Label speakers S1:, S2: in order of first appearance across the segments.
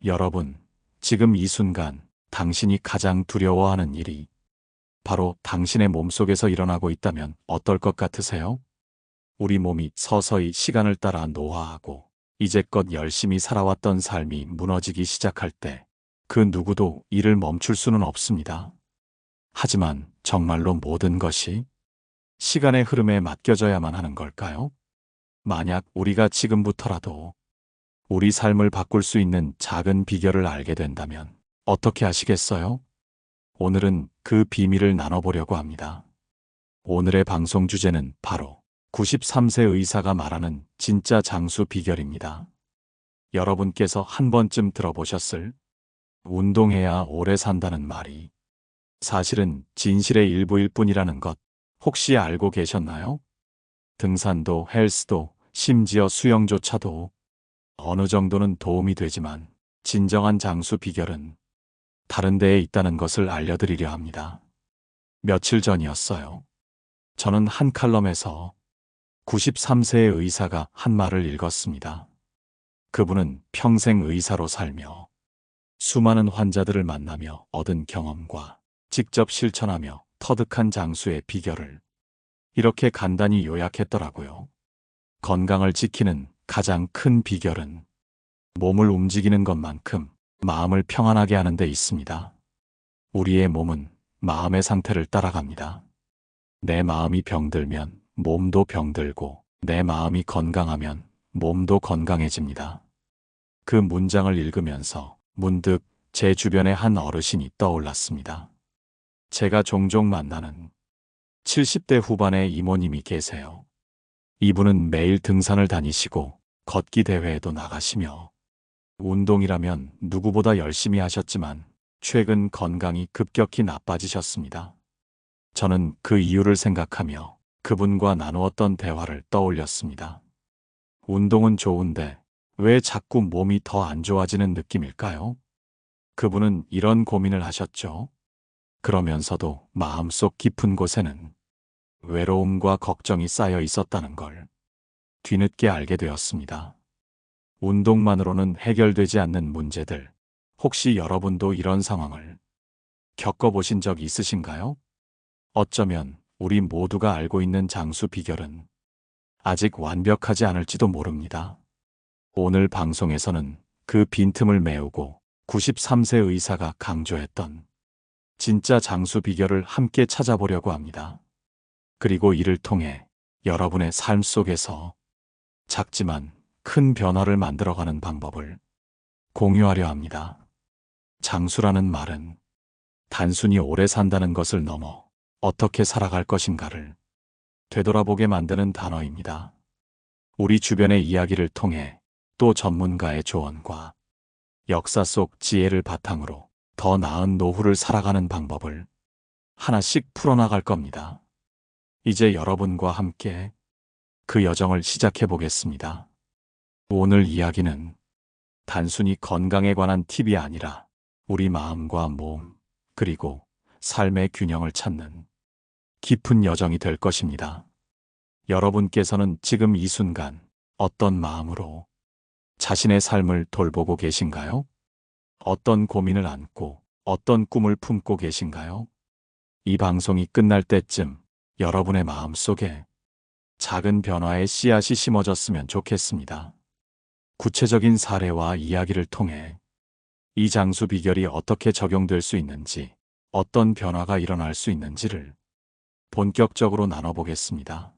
S1: 여러분, 지금 이 순간 당신이 가장 두려워하는 일이 바로 당신의 몸속에서 일어나고 있다면 어떨 것 같으세요? 우리 몸이 서서히 시간을 따라 노화하고 이제껏 열심히 살아왔던 삶이 무너지기 시작할 때 그 누구도 이를 멈출 수는 없습니다. 하지만 정말로 모든 것이 시간의 흐름에 맡겨져야만 하는 걸까요? 만약 우리가 지금부터라도 우리 삶을 바꿀 수 있는 작은 비결을 알게 된다면 어떻게 하시겠어요? 오늘은 그 비밀을 나눠보려고 합니다. 오늘의 방송 주제는 바로 93세 의사가 말하는 진짜 장수 비결입니다. 여러분께서 한 번쯤 들어보셨을 운동해야 오래 산다는 말이 사실은 진실의 일부일 뿐이라는 것 혹시 알고 계셨나요? 등산도 헬스도 심지어 수영조차도 어느 정도는 도움이 되지만 진정한 장수 비결은 다른 데에 있다는 것을 알려드리려 합니다. 며칠 전이었어요. 저는 한 칼럼에서 93세의 의사가 한 말을 읽었습니다. 그분은 평생 의사로 살며 수많은 환자들을 만나며 얻은 경험과 직접 실천하며 터득한 장수의 비결을 이렇게 간단히 요약했더라고요. 건강을 지키는 가장 큰 비결은 몸을 움직이는 것만큼 마음을 평안하게 하는 데 있습니다. 우리의 몸은 마음의 상태를 따라갑니다. 내 마음이 병들면 몸도 병들고 내 마음이 건강하면 몸도 건강해집니다. 그 문장을 읽으면서 문득 제 주변에 한 어르신이 떠올랐습니다. 제가 종종 만나는 70대 후반의 이모님이 계세요. 이분은 매일 등산을 다니시고 걷기 대회에도 나가시며 운동이라면 누구보다 열심히 하셨지만 최근 건강이 급격히 나빠지셨습니다. 저는 그 이유를 생각하며 그분과 나누었던 대화를 떠올렸습니다. 운동은 좋은데 왜 자꾸 몸이 더 안 좋아지는 느낌일까요? 그분은 이런 고민을 하셨죠. 그러면서도 마음속 깊은 곳에는 외로움과 걱정이 쌓여 있었다는 걸 뒤늦게 알게 되었습니다. 운동만으로는 해결되지 않는 문제들, 혹시 여러분도 이런 상황을 겪어보신 적 있으신가요? 어쩌면 우리 모두가 알고 있는 장수 비결은 아직 완벽하지 않을지도 모릅니다. 오늘 방송에서는 그 빈틈을 메우고 93세 의사가 강조했던 진짜 장수 비결을 함께 찾아보려고 합니다. 그리고 이를 통해 여러분의 삶 속에서 작지만 큰 변화를 만들어가는 방법을 공유하려 합니다. 장수라는 말은 단순히 오래 산다는 것을 넘어 어떻게 살아갈 것인가를 되돌아보게 만드는 단어입니다. 우리 주변의 이야기를 통해 또 전문가의 조언과 역사 속 지혜를 바탕으로 더 나은 노후를 살아가는 방법을 하나씩 풀어나갈 겁니다. 이제 여러분과 함께 그 여정을 시작해 보겠습니다. 오늘 이야기는 단순히 건강에 관한 팁이 아니라 우리 마음과 몸, 그리고 삶의 균형을 찾는 깊은 여정이 될 것입니다. 여러분께서는 지금 이 순간 어떤 마음으로 자신의 삶을 돌보고 계신가요? 어떤 고민을 안고 어떤 꿈을 품고 계신가요? 이 방송이 끝날 때쯤 여러분의 마음 속에 작은 변화의 씨앗이 심어졌으면 좋겠습니다. 구체적인 사례와 이야기를 통해 이 장수 비결이 어떻게 적용될 수 있는지, 어떤 변화가 일어날 수 있는지를 본격적으로 나눠보겠습니다.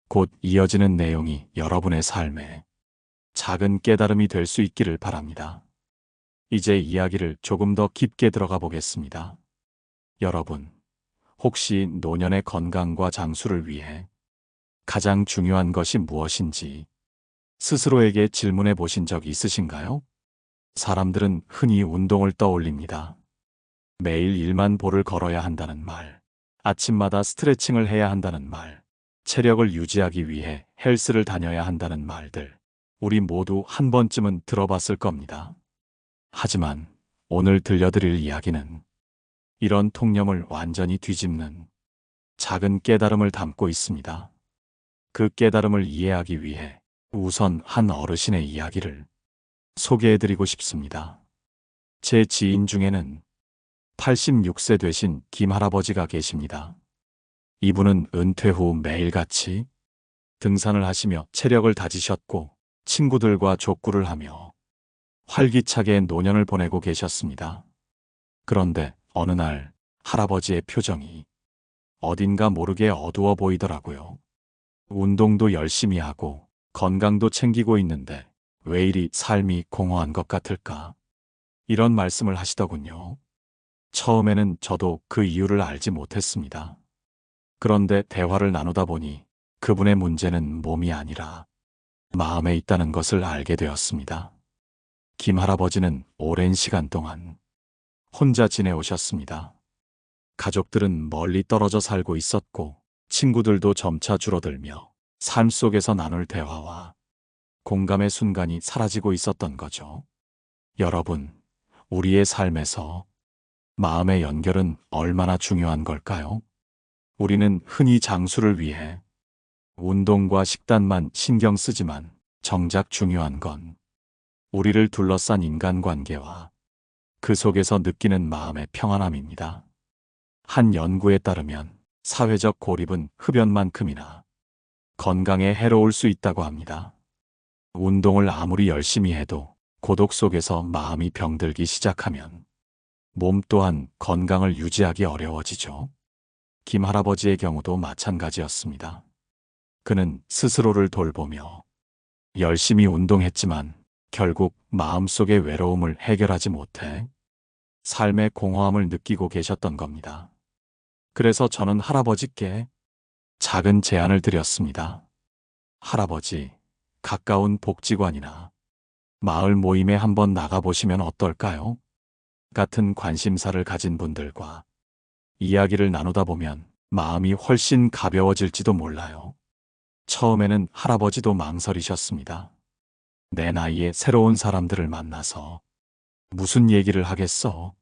S1: 곧 이어지는 내용이 여러분의 삶에 작은 깨달음이 될 수 있기를 바랍니다. 이제 이야기를 조금 더 깊게 들어가 보겠습니다. 여러분, 혹시 노년의 건강과 장수를 위해 가장 중요한 것이 무엇인지 스스로에게 질문해 보신 적 있으신가요? 사람들은 흔히 운동을 떠올립니다. 매일 1만 보를 걸어야 한다는 말, 아침마다 스트레칭을 해야 한다는 말, 체력을 유지하기 위해 헬스를 다녀야 한다는 말들, 우리 모두 한 번쯤은 들어봤을 겁니다. 하지만 오늘 들려드릴 이야기는 이런 통념을 완전히 뒤집는 작은 깨달음을 담고 있습니다. 그 깨달음을 이해하기 위해 우선 한 어르신의 이야기를 소개해드리고 싶습니다. 제 지인 중에는 86세 되신 김 할아버지가 계십니다. 이분은 은퇴 후 매일같이 등산을 하시며 체력을 다지셨고 친구들과 족구를 하며 활기차게 노년을 보내고 계셨습니다. 그런데 어느 날 할아버지의 표정이 어딘가 모르게 어두워 보이더라고요. 운동도 열심히 하고 건강도 챙기고 있는데 왜 이리 삶이 공허한 것 같을까? 이런 말씀을 하시더군요. 처음에는 저도 그 이유를 알지 못했습니다. 그런데 대화를 나누다 보니 그분의 문제는 몸이 아니라 마음에 있다는 것을 알게 되었습니다. 김 할아버지는 오랜 시간 동안 혼자 지내오셨습니다. 가족들은 멀리 떨어져 살고 있었고 친구들도 점차 줄어들며 삶 속에서 나눌 대화와 공감의 순간이 사라지고 있었던 거죠. 여러분, 우리의 삶에서 마음의 연결은 얼마나 중요한 걸까요? 우리는 흔히 장수를 위해 운동과 식단만 신경 쓰지만 정작 중요한 건 우리를 둘러싼 인간관계와 그 속에서 느끼는 마음의 평안함입니다. 한 연구에 따르면 사회적 고립은 흡연만큼이나 건강에 해로울 수 있다고 합니다. 운동을 아무리 열심히 해도 고독 속에서 마음이 병들기 시작하면 몸 또한 건강을 유지하기 어려워지죠. 김 할아버지의 경우도 마찬가지였습니다. 그는 스스로를 돌보며 열심히 운동했지만 결국 마음속의 외로움을 해결하지 못해 삶의 공허함을 느끼고 계셨던 겁니다. 그래서 저는 할아버지께 작은 제안을 드렸습니다. 할아버지, 가까운 복지관이나 마을 모임에 한번 나가보시면 어떨까요? 같은 관심사를 가진 분들과 이야기를 나누다 보면 마음이 훨씬 가벼워질지도 몰라요. 처음에는 할아버지도 망설이셨습니다. 내 나이에 새로운 사람들을 만나서 무슨 얘기를 하겠어?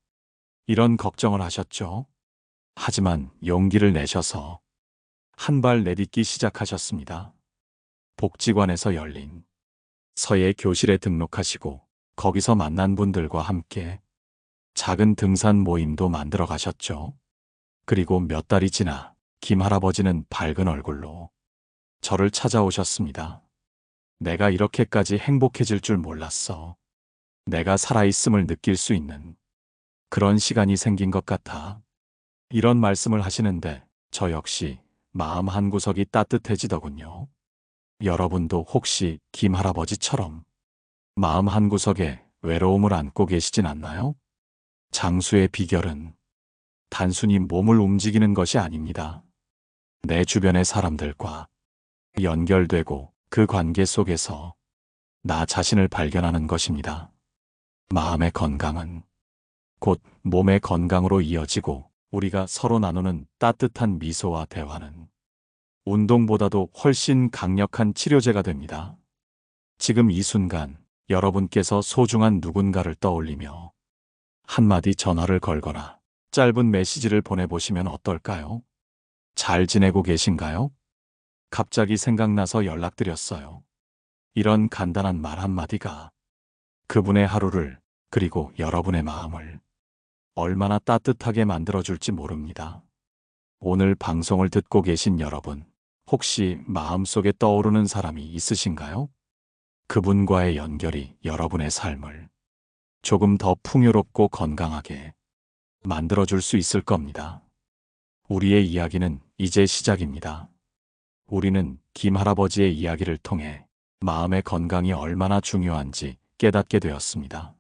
S1: 이런 걱정을 하셨죠. 하지만 용기를 내셔서 한 발 내딛기 시작하셨습니다. 복지관에서 열린 서예 교실에 등록하시고 거기서 만난 분들과 함께 작은 등산 모임도 만들어 가셨죠. 그리고 몇 달이 지나 김 할아버지는 밝은 얼굴로 저를 찾아오셨습니다. 내가 이렇게까지 행복해질 줄 몰랐어. 내가 살아있음을 느낄 수 있는 그런 시간이 생긴 것 같아. 이런 말씀을 하시는데 저 역시 마음 한구석이 따뜻해지더군요. 여러분도 혹시 김 할아버지처럼 마음 한구석에 외로움을 안고 계시진 않나요? 장수의 비결은 단순히 몸을 움직이는 것이 아닙니다. 내 주변의 사람들과 연결되고 그 관계 속에서 나 자신을 발견하는 것입니다. 마음의 건강은 곧 몸의 건강으로 이어지고 우리가 서로 나누는 따뜻한 미소와 대화는 운동보다도 훨씬 강력한 치료제가 됩니다. 지금 이 순간 여러분께서 소중한 누군가를 떠올리며 한마디 전화를 걸거나 짧은 메시지를 보내보시면 어떨까요? 잘 지내고 계신가요? 갑자기 생각나서 연락드렸어요. 이런 간단한 말 한마디가 그분의 하루를 그리고 여러분의 마음을 얼마나 따뜻하게 만들어줄지 모릅니다. 오늘 방송을 듣고 계신 여러분, 혹시 마음속에 떠오르는 사람이 있으신가요? 그분과의 연결이 여러분의 삶을 조금 더 풍요롭고 건강하게 만들어줄 수 있을 겁니다. 우리의 이야기는 이제 시작입니다. 우리는 김 할아버지의 이야기를 통해 마음의 건강이 얼마나 중요한지 깨닫게 되었습니다.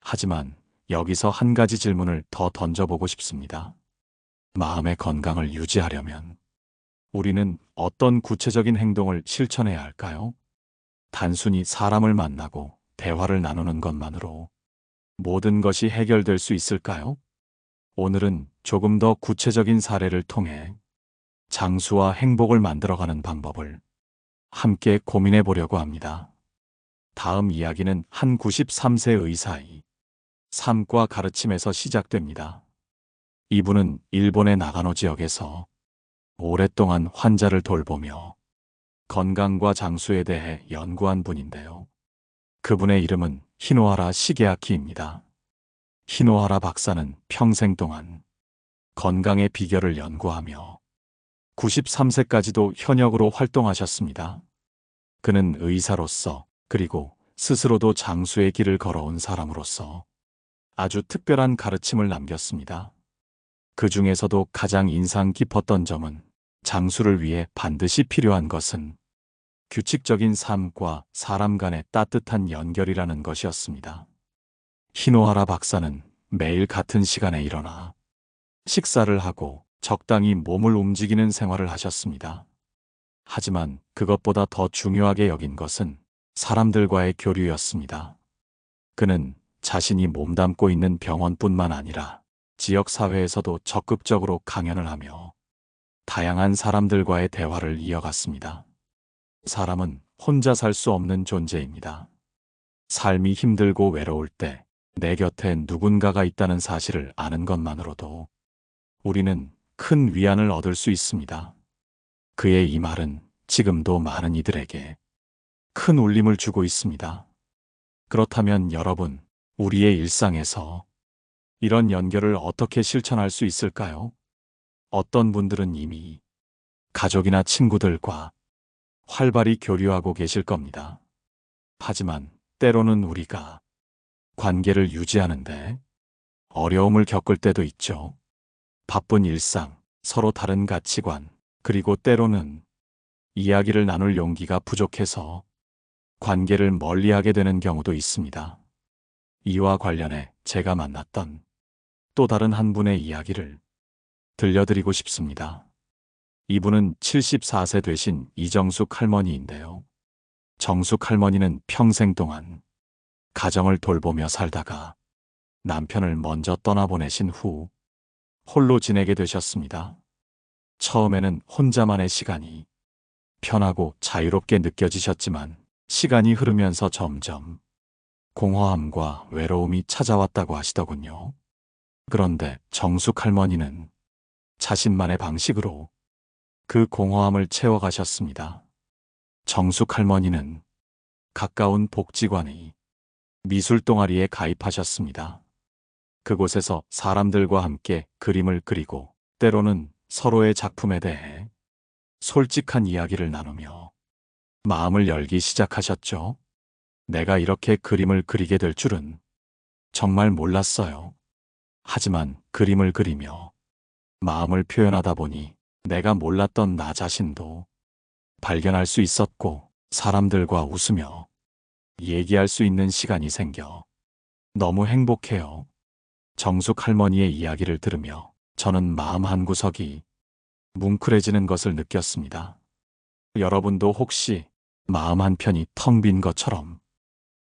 S1: 하지만 여기서 한 가지 질문을 더 던져보고 싶습니다. 마음의 건강을 유지하려면 우리는 어떤 구체적인 행동을 실천해야 할까요? 단순히 사람을 만나고 대화를 나누는 것만으로 모든 것이 해결될 수 있을까요? 오늘은 조금 더 구체적인 사례를 통해 장수와 행복을 만들어가는 방법을 함께 고민해 보려고 합니다. 다음 이야기는 한 93세 의사의 삶과 가르침에서 시작됩니다. 이분은 일본의 나가노 지역에서 오랫동안 환자를 돌보며 건강과 장수에 대해 연구한 분인데요. 그분의 이름은 히노하라 시게아키입니다. 히노하라 박사는 평생 동안 건강의 비결을 연구하며 93세까지도 현역으로 활동하셨습니다. 그는 의사로서 그리고 스스로도 장수의 길을 걸어온 사람으로서 아주 특별한 가르침을 남겼습니다. 그 중에서도 가장 인상 깊었던 점은 장수를 위해 반드시 필요한 것은 규칙적인 삶과 사람 간의 따뜻한 연결이라는 것이었습니다. 히노하라 박사는 매일 같은 시간에 일어나 식사를 하고 적당히 몸을 움직이는 생활을 하셨습니다. 하지만 그것보다 더 중요하게 여긴 것은 사람들과의 교류였습니다. 그는 자신이 몸담고 있는 병원뿐만 아니라 지역사회에서도 적극적으로 강연을 하며 다양한 사람들과의 대화를 이어갔습니다. 사람은 혼자 살 수 없는 존재입니다. 삶이 힘들고 외로울 때 내 곁에 누군가가 있다는 사실을 아는 것만으로도 우리는 큰 위안을 얻을 수 있습니다. 그의 이 말은 지금도 많은 이들에게 큰 울림을 주고 있습니다. 그렇다면 여러분, 우리의 일상에서 이런 연결을 어떻게 실천할 수 있을까요? 어떤 분들은 이미 가족이나 친구들과 활발히 교류하고 계실 겁니다. 하지만 때로는 우리가 관계를 유지하는데 어려움을 겪을 때도 있죠. 바쁜 일상, 서로 다른 가치관, 그리고 때로는 이야기를 나눌 용기가 부족해서 관계를 멀리하게 되는 경우도 있습니다. 이와 관련해 제가 만났던 또 다른 한 분의 이야기를 들려드리고 싶습니다. 이분은 74세 되신 이정숙 할머니인데요. 정숙 할머니는 평생 동안 가정을 돌보며 살다가 남편을 먼저 떠나보내신 후 홀로 지내게 되셨습니다. 처음에는 혼자만의 시간이 편하고 자유롭게 느껴지셨지만 시간이 흐르면서 점점 공허함과 외로움이 찾아왔다고 하시더군요. 그런데 정숙 할머니는 자신만의 방식으로 그 공허함을 채워가셨습니다. 정숙 할머니는 가까운 복지관의 미술 동아리에 가입하셨습니다. 그곳에서 사람들과 함께 그림을 그리고 때로는 서로의 작품에 대해 솔직한 이야기를 나누며 마음을 열기 시작하셨죠. 내가 이렇게 그림을 그리게 될 줄은 정말 몰랐어요. 하지만 그림을 그리며 마음을 표현하다 보니 내가 몰랐던 나 자신도 발견할 수 있었고 사람들과 웃으며 얘기할 수 있는 시간이 생겨 너무 행복해요. 정숙 할머니의 이야기를 들으며 저는 마음 한구석이 뭉클해지는 것을 느꼈습니다. 여러분도 혹시 마음 한편이 텅 빈 것처럼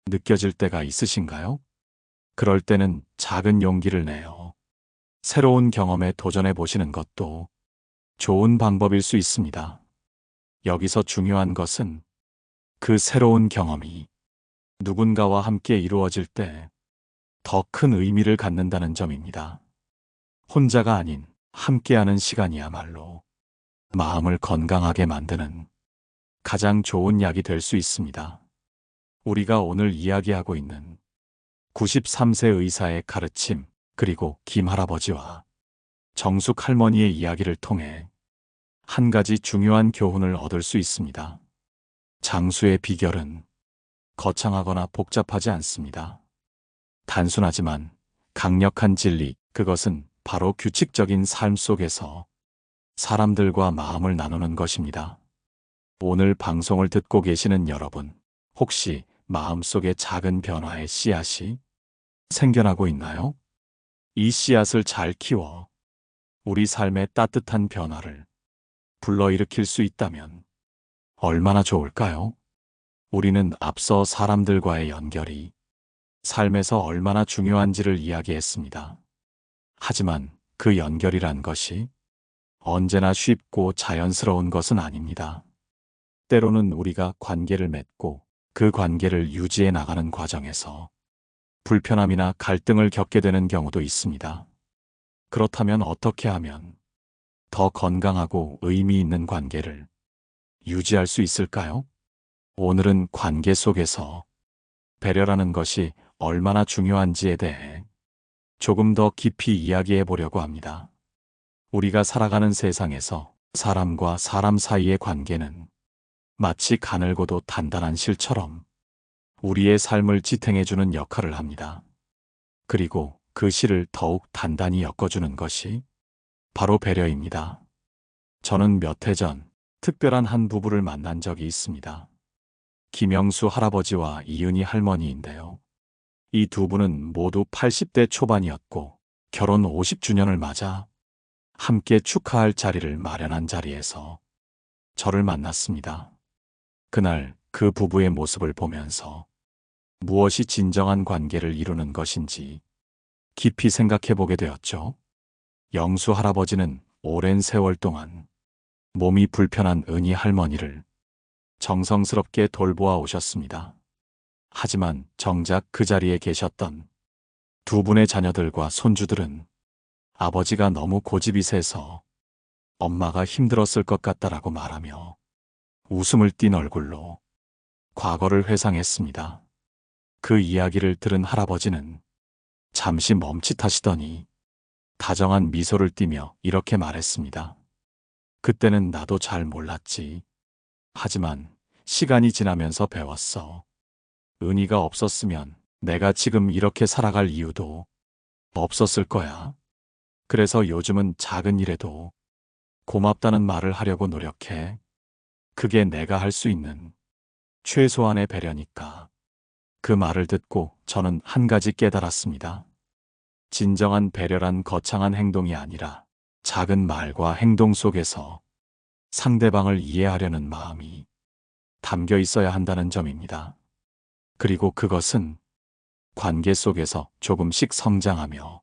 S1: 느껴질 때가 있으신가요? 그럴 때는 작은 용기를 내어 새로운 경험에 도전해 보시는 것도 좋은 방법일 수 있습니다. 여기서 중요한 것은 그 새로운 경험이 누군가와 함께 이루어질 때 더 큰 의미를 갖는다는 점입니다. 혼자가 아닌 함께하는 시간이야말로 마음을 건강하게 만드는 가장 좋은 약이 될 수 있습니다. 우리가 오늘 이야기하고 있는 93세 의사의 가르침, 그리고 김 할아버지와 정숙 할머니의 이야기를 통해 한 가지 중요한 교훈을 얻을 수 있습니다. 장수의 비결은 거창하거나 복잡하지 않습니다. 단순하지만 강력한 진리, 그것은 바로 규칙적인 삶 속에서 사람들과 마음을 나누는 것입니다. 오늘 방송을 듣고 계시는 여러분, 혹시 마음속에 작은 변화의 씨앗이 생겨나고 있나요? 이 씨앗을 잘 키워 우리 삶의 따뜻한 변화를 불러일으킬 수 있다면 얼마나 좋을까요? 우리는 앞서 사람들과의 연결이 삶에서 얼마나 중요한지를 이야기했습니다. 하지만 그 연결이란 것이 언제나 쉽고 자연스러운 것은 아닙니다. 때로는 우리가 관계를 맺고 그 관계를 유지해 나가는 과정에서 불편함이나 갈등을 겪게 되는 경우도 있습니다. 그렇다면 어떻게 하면 더 건강하고 의미 있는 관계를 유지할 수 있을까요? 오늘은 관계 속에서 배려라는 것이 얼마나 중요한지에 대해 조금 더 깊이 이야기해 보려고 합니다. 우리가 살아가는 세상에서 사람과 사람 사이의 관계는 마치 가늘고도 단단한 실처럼 우리의 삶을 지탱해주는 역할을 합니다. 그리고 그 실을 더욱 단단히 엮어주는 것이 바로 배려입니다. 저는 몇 해 전 특별한 한 부부를 만난 적이 있습니다. 김영수 할아버지와 이은희 할머니인데요. 이 두 분은 모두 80대 초반이었고 결혼 50주년을 맞아 함께 축하할 자리를 마련한 자리에서 저를 만났습니다. 그날 그 부부의 모습을 보면서 무엇이 진정한 관계를 이루는 것인지 깊이 생각해 보게 되었죠. 영수 할아버지는 오랜 세월 동안 몸이 불편한 은희 할머니를 정성스럽게 돌보아 오셨습니다. 하지만 정작 그 자리에 계셨던 두 분의 자녀들과 손주들은 아버지가 너무 고집이 세서 엄마가 힘들었을 것 같다라고 말하며 웃음을 띤 얼굴로 과거를 회상했습니다. 그 이야기를 들은 할아버지는 잠시 멈칫하시더니 다정한 미소를 띠며 이렇게 말했습니다. 그때는 나도 잘 몰랐지. 하지만 시간이 지나면서 배웠어. 은희가 없었으면 내가 지금 이렇게 살아갈 이유도 없었을 거야. 그래서 요즘은 작은 일에도 고맙다는 말을 하려고 노력해. 그게 내가 할 수 있는 최소한의 배려니까. 그 말을 듣고 저는 한 가지 깨달았습니다. 진정한 배려란 거창한 행동이 아니라 작은 말과 행동 속에서 상대방을 이해하려는 마음이 담겨 있어야 한다는 점입니다. 그리고 그것은 관계 속에서 조금씩 성장하며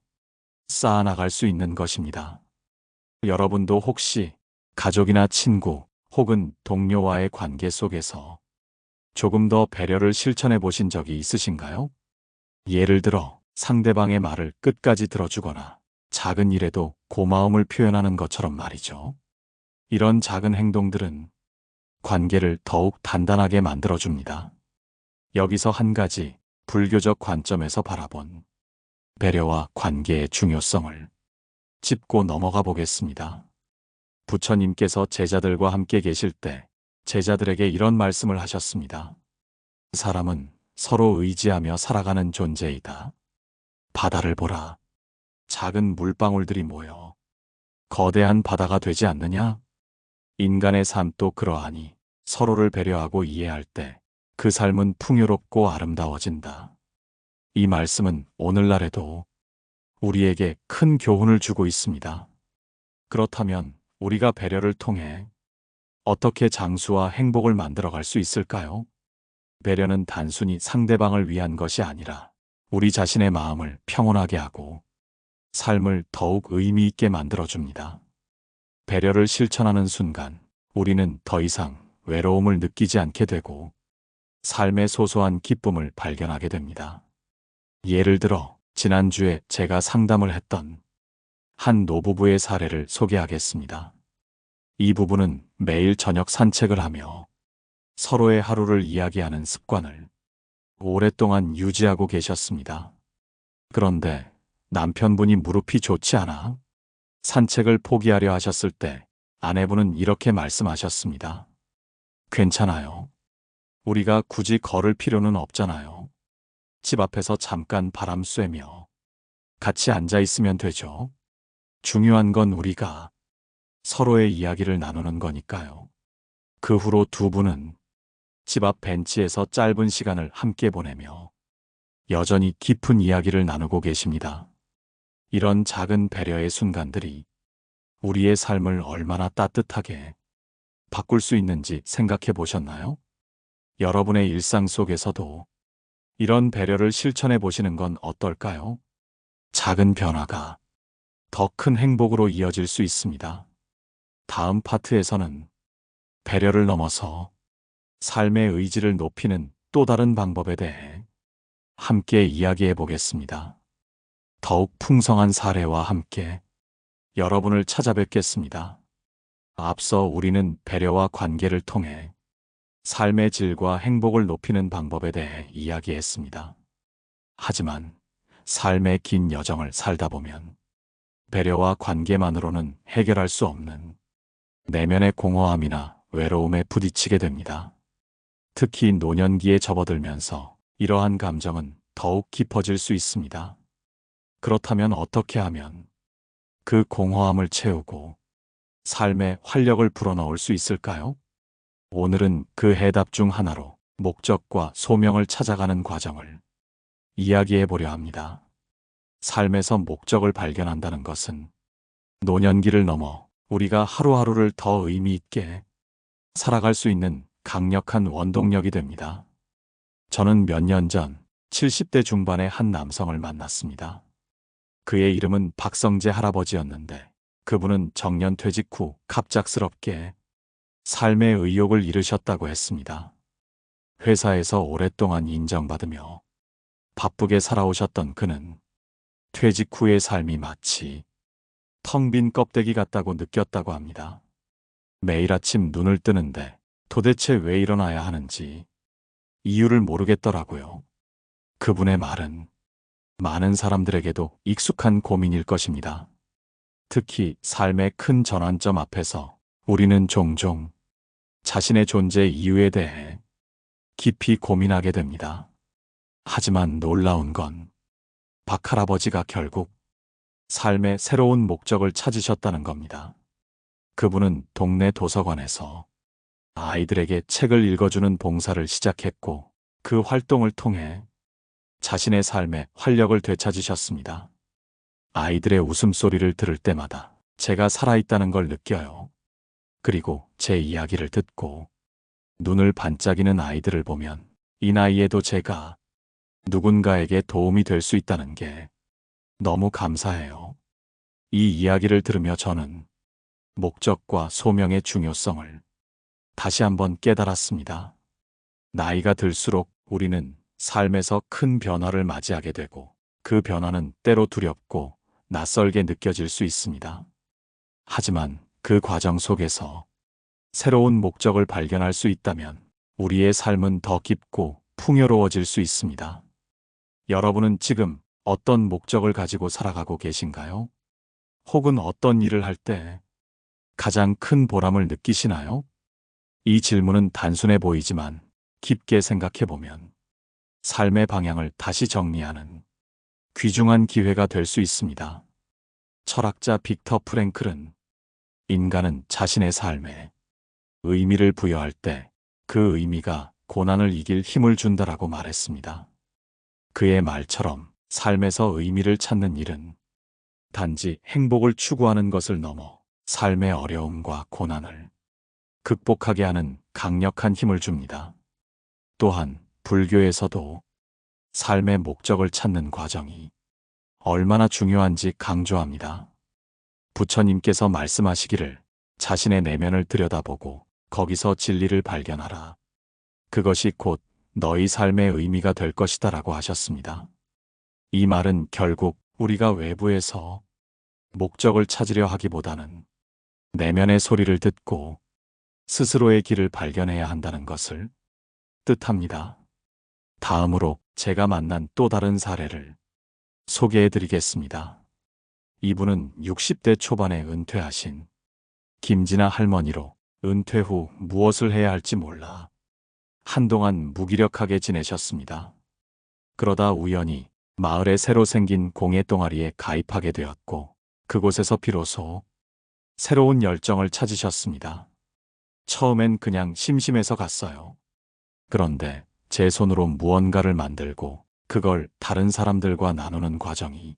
S1: 쌓아나갈 수 있는 것입니다. 여러분도 혹시 가족이나 친구 혹은 동료와의 관계 속에서 조금 더 배려를 실천해 보신 적이 있으신가요? 예를 들어 상대방의 말을 끝까지 들어주거나 작은 일에도 고마움을 표현하는 것처럼 말이죠. 이런 작은 행동들은 관계를 더욱 단단하게 만들어줍니다. 여기서 한 가지 불교적 관점에서 바라본 배려와 관계의 중요성을 짚고 넘어가 보겠습니다. 부처님께서 제자들과 함께 계실 때 제자들에게 이런 말씀을 하셨습니다. 사람은 서로 의지하며 살아가는 존재이다. 바다를 보라. 작은 물방울들이 모여 거대한 바다가 되지 않느냐? 인간의 삶도 그러하니 서로를 배려하고 이해할 때 그 삶은 풍요롭고 아름다워진다. 이 말씀은 오늘날에도 우리에게 큰 교훈을 주고 있습니다. 그렇다면 우리가 배려를 통해 어떻게 장수와 행복을 만들어갈 수 있을까요? 배려는 단순히 상대방을 위한 것이 아니라 우리 자신의 마음을 평온하게 하고 삶을 더욱 의미 있게 만들어줍니다. 배려를 실천하는 순간 우리는 더 이상 외로움을 느끼지 않게 되고 삶의 소소한 기쁨을 발견하게 됩니다. 예를 들어 지난주에 제가 상담을 했던 한 노부부의 사례를 소개하겠습니다. 이 부부는 매일 저녁 산책을 하며 서로의 하루를 이야기하는 습관을 오랫동안 유지하고 계셨습니다. 그런데 남편분이 무릎이 좋지 않아 산책을 포기하려 하셨을 때 아내분은 이렇게 말씀하셨습니다. 괜찮아요. 우리가 굳이 걸을 필요는 없잖아요. 집 앞에서 잠깐 바람 쐬며 같이 앉아 있으면 되죠. 중요한 건 우리가 서로의 이야기를 나누는 거니까요. 그 후로 두 분은 집 앞 벤치에서 짧은 시간을 함께 보내며 여전히 깊은 이야기를 나누고 계십니다. 이런 작은 배려의 순간들이 우리의 삶을 얼마나 따뜻하게 바꿀 수 있는지 생각해 보셨나요? 여러분의 일상 속에서도 이런 배려를 실천해 보시는 건 어떨까요? 작은 변화가 더 큰 행복으로 이어질 수 있습니다. 다음 파트에서는 배려를 넘어서 삶의 의지를 높이는 또 다른 방법에 대해 함께 이야기해 보겠습니다. 더욱 풍성한 사례와 함께 여러분을 찾아뵙겠습니다. 앞서 우리는 배려와 관계를 통해 삶의 질과 행복을 높이는 방법에 대해 이야기했습니다. 하지만 삶의 긴 여정을 살다 보면 배려와 관계만으로는 해결할 수 없는 내면의 공허함이나 외로움에 부딪히게 됩니다. 특히 노년기에 접어들면서 이러한 감정은 더욱 깊어질 수 있습니다. 그렇다면 어떻게 하면 그 공허함을 채우고 삶의 활력을 불어넣을 수 있을까요? 오늘은 그 해답 중 하나로 목적과 소명을 찾아가는 과정을 이야기해 보려 합니다. 삶에서 목적을 발견한다는 것은 노년기를 넘어 우리가 하루하루를 더 의미 있게 살아갈 수 있는 강력한 원동력이 됩니다. 저는 몇 년 전 70대 중반의 한 남성을 만났습니다. 그의 이름은 박성재 할아버지였는데 그분은 정년퇴직 후 갑작스럽게 삶의 의욕을 잃으셨다고 했습니다. 회사에서 오랫동안 인정받으며 바쁘게 살아오셨던 그는 퇴직 후의 삶이 마치 텅 빈 껍데기 같다고 느꼈다고 합니다. 매일 아침 눈을 뜨는데 도대체 왜 일어나야 하는지 이유를 모르겠더라고요. 그분의 말은 많은 사람들에게도 익숙한 고민일 것입니다. 특히 삶의 큰 전환점 앞에서 우리는 종종 자신의 존재 이유에 대해 깊이 고민하게 됩니다. 하지만 놀라운 건 박 할아버지가 결국 삶의 새로운 목적을 찾으셨다는 겁니다. 그분은 동네 도서관에서 아이들에게 책을 읽어주는 봉사를 시작했고 그 활동을 통해 자신의 삶에 활력을 되찾으셨습니다. 아이들의 웃음소리를 들을 때마다 제가 살아있다는 걸 느껴요. 그리고 제 이야기를 듣고 눈을 반짝이는 아이들을 보면 이 나이에도 제가 누군가에게 도움이 될 수 있다는 게 너무 감사해요. 이 이야기를 들으며 저는 목적과 소명의 중요성을 다시 한번 깨달았습니다. 나이가 들수록 우리는 삶에서 큰 변화를 맞이하게 되고 그 변화는 때로 두렵고 낯설게 느껴질 수 있습니다. 하지만 그 과정 속에서 새로운 목적을 발견할 수 있다면 우리의 삶은 더 깊고 풍요로워질 수 있습니다. 여러분은 지금 어떤 목적을 가지고 살아가고 계신가요? 혹은 어떤 일을 할 때 가장 큰 보람을 느끼시나요? 이 질문은 단순해 보이지만 깊게 생각해 보면 삶의 방향을 다시 정리하는 귀중한 기회가 될 수 있습니다. 철학자 빅터 프랭클은 인간은 자신의 삶에 의미를 부여할 때 그 의미가 고난을 이길 힘을 준다라고 말했습니다. 그의 말처럼 삶에서 의미를 찾는 일은 단지 행복을 추구하는 것을 넘어 삶의 어려움과 고난을 극복하게 하는 강력한 힘을 줍니다. 또한 불교에서도 삶의 목적을 찾는 과정이 얼마나 중요한지 강조합니다. 부처님께서 말씀하시기를 자신의 내면을 들여다보고 거기서 진리를 발견하라. 그것이 곧 너희 삶의 의미가 될 것이다 라고 하셨습니다. 이 말은 결국 우리가 외부에서 목적을 찾으려 하기보다는 내면의 소리를 듣고 스스로의 길을 발견해야 한다는 것을 뜻합니다. 다음으로 제가 만난 또 다른 사례를 소개해 드리겠습니다. 이분은 60대 초반에 은퇴하신 김진아 할머니로 은퇴 후 무엇을 해야 할지 몰라 한동안 무기력하게 지내셨습니다. 그러다 우연히 마을에 새로 생긴 공예 동아리에 가입하게 되었고 그곳에서 비로소 새로운 열정을 찾으셨습니다. 처음엔 그냥 심심해서 갔어요. 그런데 제 손으로 무언가를 만들고 그걸 다른 사람들과 나누는 과정이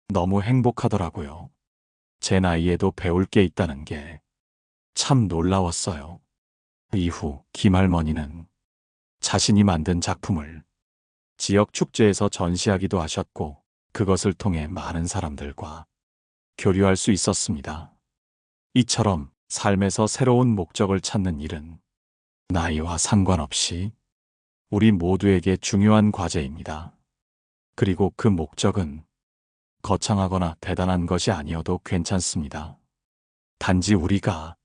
S1: 너무 행복하더라고요. 제 나이에도 배울 게 있다는 게 참 놀라웠어요. 이후 김할머니는 자신이 만든 작품을 지역 축제에서 전시하기도 하셨고 그것을 통해 많은 사람들과 교류할 수 있었습니다. 이처럼 삶에서 새로운 목적을 찾는 일은 나이와 상관없이 우리 모두에게 중요한 과제입니다. 그리고 그 목적은 거창하거나 대단한 것이 아니어도 괜찮습니다. 단지 우리가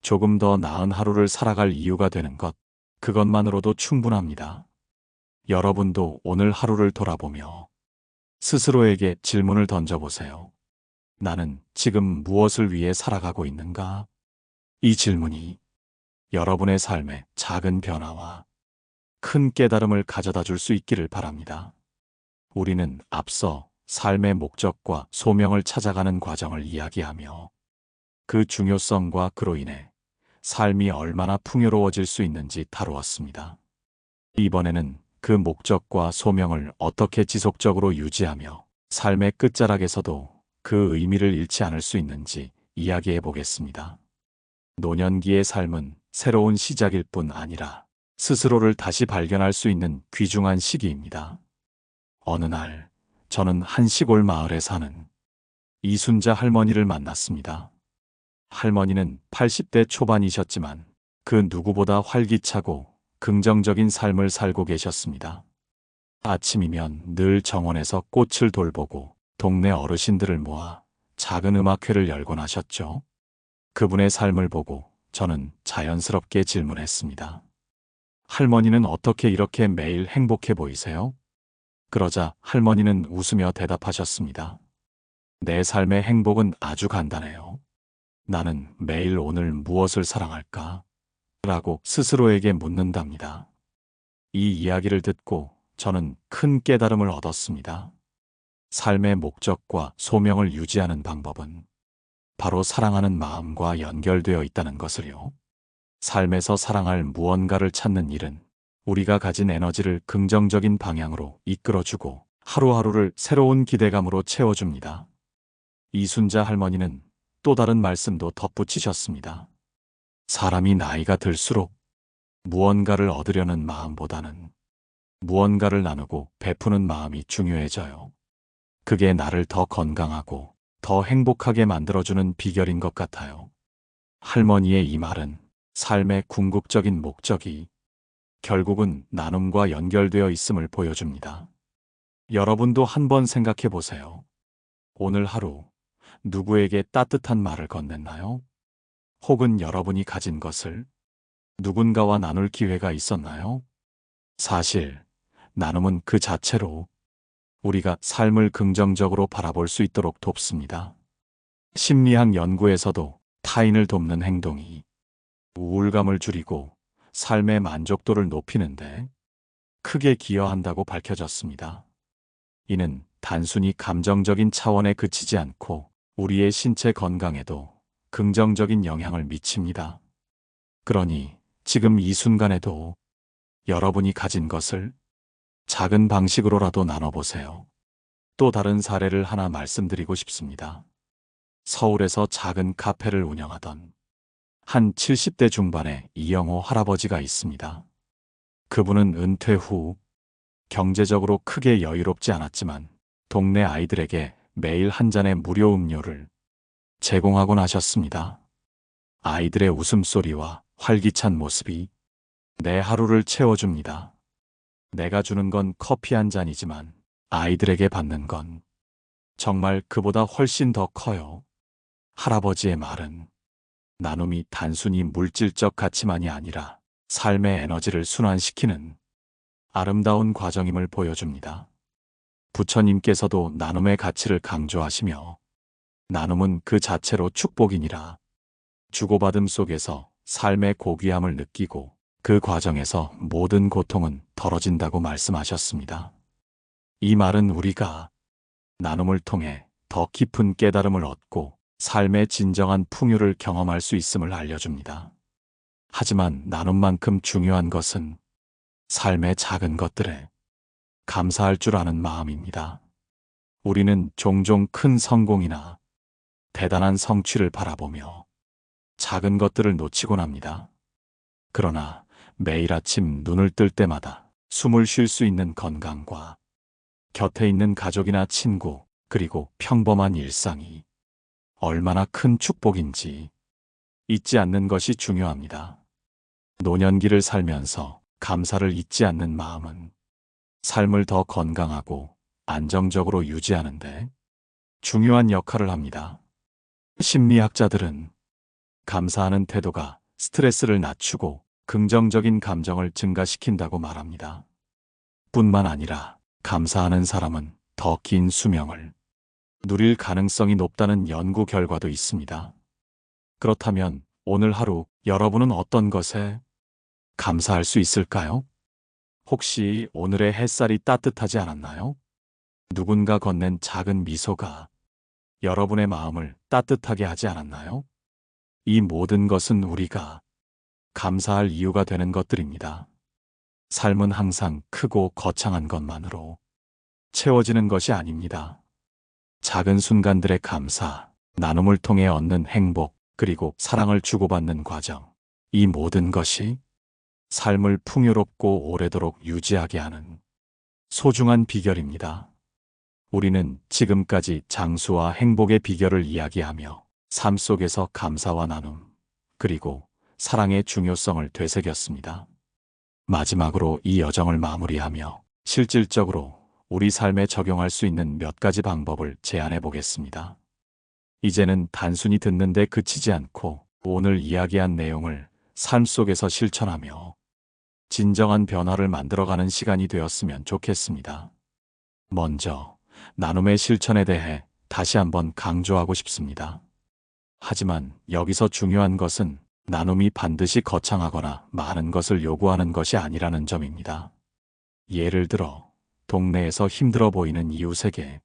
S1: 조금 더 나은 하루를 살아갈 이유가 되는 것, 그것만으로도 충분합니다. 여러분도 오늘 하루를 돌아보며 스스로에게 질문을 던져보세요. 나는 지금 무엇을 위해 살아가고 있는가? 이 질문이 여러분의 삶에 작은 변화와 큰 깨달음을 가져다 줄 수 있기를 바랍니다. 우리는 앞서 삶의 목적과 소명을 찾아가는 과정을 이야기하며 그 중요성과 그로 인해 삶이 얼마나 풍요로워질 수 있는지 다루었습니다. 이번에는 그 목적과 소명을 어떻게 지속적으로 유지하며 삶의 끝자락에서도 그 의미를 잃지 않을 수 있는지 이야기해 보겠습니다. 노년기의 삶은 새로운 시작일 뿐 아니라 스스로를 다시 발견할 수 있는 귀중한 시기입니다. 어느 날 저는 한 시골 마을에 사는 이순자 할머니를 만났습니다. 할머니는 80대 초반이셨지만 그 누구보다 활기차고 긍정적인 삶을 살고 계셨습니다. 아침이면 늘 정원에서 꽃을 돌보고 동네 어르신들을 모아 작은 음악회를 열곤 하셨죠. 그분의 삶을 보고 저는 자연스럽게 질문했습니다. 할머니는 어떻게 이렇게 매일 행복해 보이세요? 그러자 할머니는 웃으며 대답하셨습니다. 내 삶의 행복은 아주 간단해요. 나는 매일 오늘 무엇을 사랑할까? 라고 스스로에게 묻는답니다. 이 이야기를 듣고 저는 큰 깨달음을 얻었습니다. 삶의 목적과 소명을 유지하는 방법은 바로 사랑하는 마음과 연결되어 있다는 것을요. 삶에서 사랑할 무언가를 찾는 일은 우리가 가진 에너지를 긍정적인 방향으로 이끌어주고 하루하루를 새로운 기대감으로 채워줍니다. 이순자 할머니는 또 다른 말씀도 덧붙이셨습니다. 사람이 나이가 들수록 무언가를 얻으려는 마음보다는 무언가를 나누고 베푸는 마음이 중요해져요. 그게 나를 더 건강하고 더 행복하게 만들어주는 비결인 것 같아요. 할머니의 이 말은 삶의 궁극적인 목적이 결국은 나눔과 연결되어 있음을 보여줍니다. 여러분도 한번 생각해 보세요. 오늘 하루 누구에게 따뜻한 말을 건넸나요? 혹은 여러분이 가진 것을 누군가와 나눌 기회가 있었나요? 사실 나눔은 그 자체로 우리가 삶을 긍정적으로 바라볼 수 있도록 돕습니다. 심리학 연구에서도 타인을 돕는 행동이 우울감을 줄이고 삶의 만족도를 높이는데 크게 기여한다고 밝혀졌습니다. 이는 단순히 감정적인 차원에 그치지 않고 우리의 신체 건강에도 긍정적인 영향을 미칩니다. 그러니 지금 이 순간에도 여러분이 가진 것을 작은 방식으로라도 나눠보세요. 또 다른 사례를 하나 말씀드리고 싶습니다. 서울에서 작은 카페를 운영하던 한 70대 중반의 이영호 할아버지가 있습니다. 그분은 은퇴 후 경제적으로 크게 여유롭지 않았지만 동네 아이들에게 매일 한 잔의 무료 음료를 제공하곤 하셨습니다. 아이들의 웃음소리와 활기찬 모습이 내 하루를 채워줍니다. 내가 주는 건 커피 한 잔이지만 아이들에게 받는 건 정말 그보다 훨씬 더 커요. 할아버지의 말은 나눔이 단순히 물질적 가치만이 아니라 삶의 에너지를 순환시키는 아름다운 과정임을 보여줍니다. 부처님께서도 나눔의 가치를 강조하시며 나눔은 그 자체로 축복이니라 주고받음 속에서 삶의 고귀함을 느끼고 그 과정에서 모든 고통은 덜어진다고 말씀하셨습니다. 이 말은 우리가 나눔을 통해 더 깊은 깨달음을 얻고 삶의 진정한 풍요를 경험할 수 있음을 알려줍니다. 하지만 나눔만큼 중요한 것은 삶의 작은 것들에 감사할 줄 아는 마음입니다. 우리는 종종 큰 성공이나 대단한 성취를 바라보며 작은 것들을 놓치곤 합니다. 그러나 매일 아침 눈을 뜰 때마다 숨을 쉴 수 있는 건강과 곁에 있는 가족이나 친구 그리고 평범한 일상이 얼마나 큰 축복인지 잊지 않는 것이 중요합니다. 노년기를 살면서 감사를 잊지 않는 마음은 삶을 더 건강하고 안정적으로 유지하는데 중요한 역할을 합니다. 심리학자들은 감사하는 태도가 스트레스를 낮추고 긍정적인 감정을 증가시킨다고 말합니다. 뿐만 아니라 감사하는 사람은 더 긴 수명을 누릴 가능성이 높다는 연구 결과도 있습니다. 그렇다면 오늘 하루 여러분은 어떤 것에 감사할 수 있을까요? 혹시 오늘의 햇살이 따뜻하지 않았나요? 누군가 건넨 작은 미소가 여러분의 마음을 따뜻하게 하지 않았나요? 이 모든 것은 우리가 감사할 이유가 되는 것들입니다. 삶은 항상 크고 거창한 것만으로 채워지는 것이 아닙니다. 작은 순간들의 감사, 나눔을 통해 얻는 행복, 그리고 사랑을 주고받는 과정. 이 모든 것이 삶을 풍요롭고 오래도록 유지하게 하는 소중한 비결입니다. 우리는 지금까지 장수와 행복의 비결을 이야기하며 삶 속에서 감사와 나눔, 그리고 사랑의 중요성을 되새겼습니다. 마지막으로 이 여정을 마무리하며 실질적으로 우리 삶에 적용할 수 있는 몇 가지 방법을 제안해 보겠습니다. 이제는 단순히 듣는 데 그치지 않고 오늘 이야기한 내용을 삶 속에서 실천하며 진정한 변화를 만들어가는 시간이 되었으면 좋겠습니다. 먼저 나눔의 실천에 대해 다시 한번 강조하고 싶습니다. 하지만 여기서 중요한 것은 나눔이 반드시 거창하거나 많은 것을 요구하는 것이 아니라는 점입니다. 예를 들어 동네에서 힘들어 보이는 이웃에게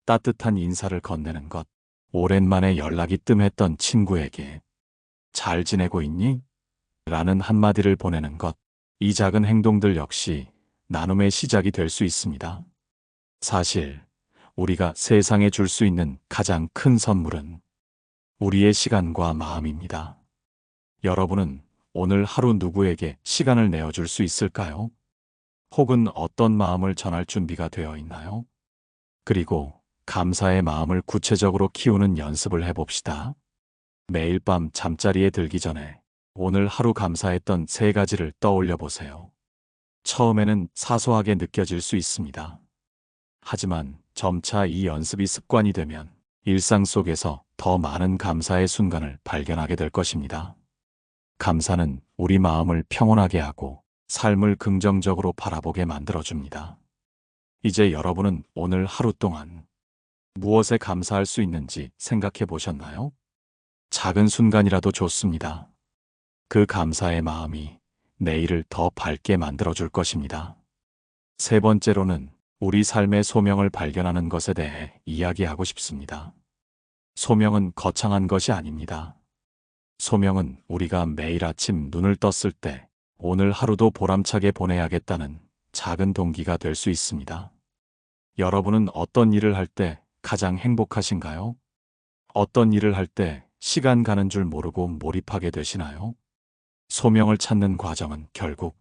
S1: 따뜻한 인사를 건네는 것, 오랜만에 연락이 뜸했던 친구에게 잘 지내고 있니? 라는 한마디를 보내는 것, 이 작은 행동들 역시 나눔의 시작이 될 수 있습니다. 사실 우리가 세상에 줄 수 있는 가장 큰 선물은 우리의 시간과 마음입니다. 여러분은 오늘 하루 누구에게 시간을 내어줄 수 있을까요? 혹은 어떤 마음을 전할 준비가 되어 있나요? 그리고 감사의 마음을 구체적으로 키우는 연습을 해봅시다. 매일 밤 잠자리에 들기 전에 오늘 하루 감사했던 3가지를 떠올려 보세요. 처음에는 사소하게 느껴질 수 있습니다. 하지만 점차 이 연습이 습관이 되면 일상 속에서 더 많은 감사의 순간을 발견하게 될 것입니다. 감사는 우리 마음을 평온하게 하고 삶을 긍정적으로 바라보게 만들어줍니다. 이제 여러분은 오늘 하루 동안 무엇에 감사할 수 있는지 생각해 보셨나요? 작은 순간이라도 좋습니다. 그 감사의 마음이 내일을 더 밝게 만들어줄 것입니다. 3번째로는 우리 삶의 소명을 발견하는 것에 대해 이야기하고 싶습니다. 소명은 거창한 것이 아닙니다. 소명은 우리가 매일 아침 눈을 떴을 때 오늘 하루도 보람차게 보내야겠다는 작은 동기가 될 수 있습니다. 여러분은 어떤 일을 할 때 가장 행복하신가요? 어떤 일을 할 때 시간 가는 줄 모르고 몰입하게 되시나요? 소명을 찾는 과정은 결국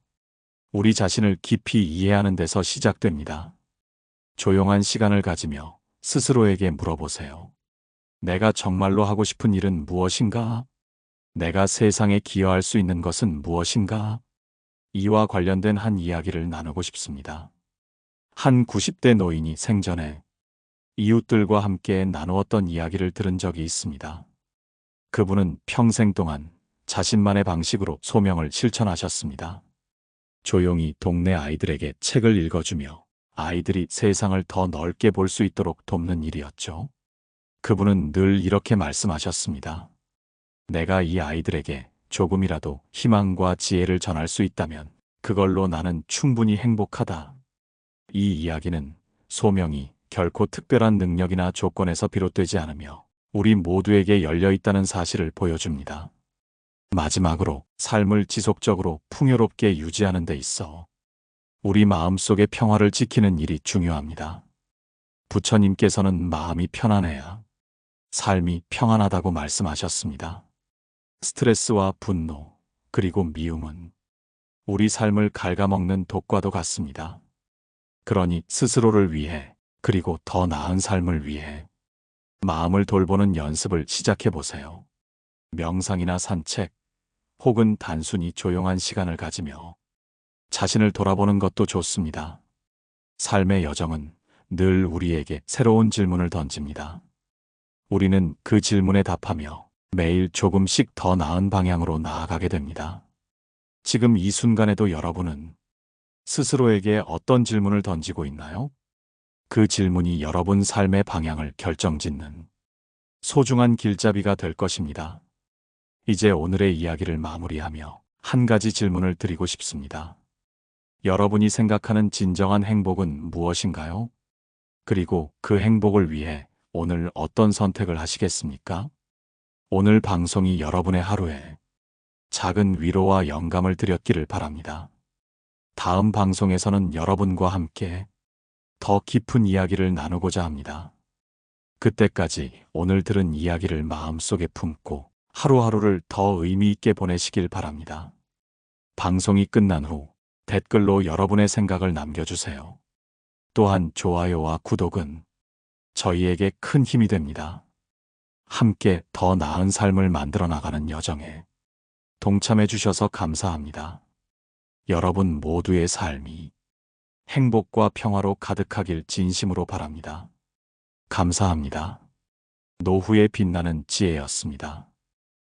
S1: 우리 자신을 깊이 이해하는 데서 시작됩니다. 조용한 시간을 가지며 스스로에게 물어보세요. 내가 정말로 하고 싶은 일은 무엇인가? 내가 세상에 기여할 수 있는 것은 무엇인가? 이와 관련된 한 이야기를 나누고 싶습니다. 한 90대 노인이 생전에 이웃들과 함께 나누었던 이야기를 들은 적이 있습니다. 그분은 평생 동안 자신만의 방식으로 소명을 실천하셨습니다. 조용히 동네 아이들에게 책을 읽어주며 아이들이 세상을 더 넓게 볼 수 있도록 돕는 일이었죠. 그분은 늘 이렇게 말씀하셨습니다. 내가 이 아이들에게 조금이라도 희망과 지혜를 전할 수 있다면 그걸로 나는 충분히 행복하다. 이 이야기는 소명이 결코 특별한 능력이나 조건에서 비롯되지 않으며 우리 모두에게 열려 있다는 사실을 보여줍니다. 마지막으로 삶을 지속적으로 풍요롭게 유지하는 데 있어 우리 마음속의 평화를 지키는 일이 중요합니다. 부처님께서는 마음이 편안해야 삶이 평안하다고 말씀하셨습니다. 스트레스와 분노, 그리고 미움은 우리 삶을 갉아먹는 독과도 같습니다. 그러니 스스로를 위해, 그리고 더 나은 삶을 위해 마음을 돌보는 연습을 시작해 보세요. 명상이나 산책, 혹은 단순히 조용한 시간을 가지며 자신을 돌아보는 것도 좋습니다. 삶의 여정은 늘 우리에게 새로운 질문을 던집니다. 우리는 그 질문에 답하며 매일 조금씩 더 나은 방향으로 나아가게 됩니다. 지금 이 순간에도 여러분은 스스로에게 어떤 질문을 던지고 있나요? 그 질문이 여러분 삶의 방향을 결정짓는 소중한 길잡이가 될 것입니다. 이제 오늘의 이야기를 마무리하며 한 가지 질문을 드리고 싶습니다. 여러분이 생각하는 진정한 행복은 무엇인가요? 그리고 그 행복을 위해 오늘 어떤 선택을 하시겠습니까? 오늘 방송이 여러분의 하루에 작은 위로와 영감을 드렸기를 바랍니다. 다음 방송에서는 여러분과 함께 더 깊은 이야기를 나누고자 합니다. 그때까지 오늘 들은 이야기를 마음속에 품고 하루하루를 더 의미 있게 보내시길 바랍니다. 방송이 끝난 후 댓글로 여러분의 생각을 남겨주세요. 또한 좋아요와 구독은 저희에게 큰 힘이 됩니다. 함께 더 나은 삶을 만들어 나가는 여정에 동참해 주셔서 감사합니다. 여러분 모두의 삶이 행복과 평화로 가득하길 진심으로 바랍니다. 감사합니다. 노후에 빛나는 지혜였습니다.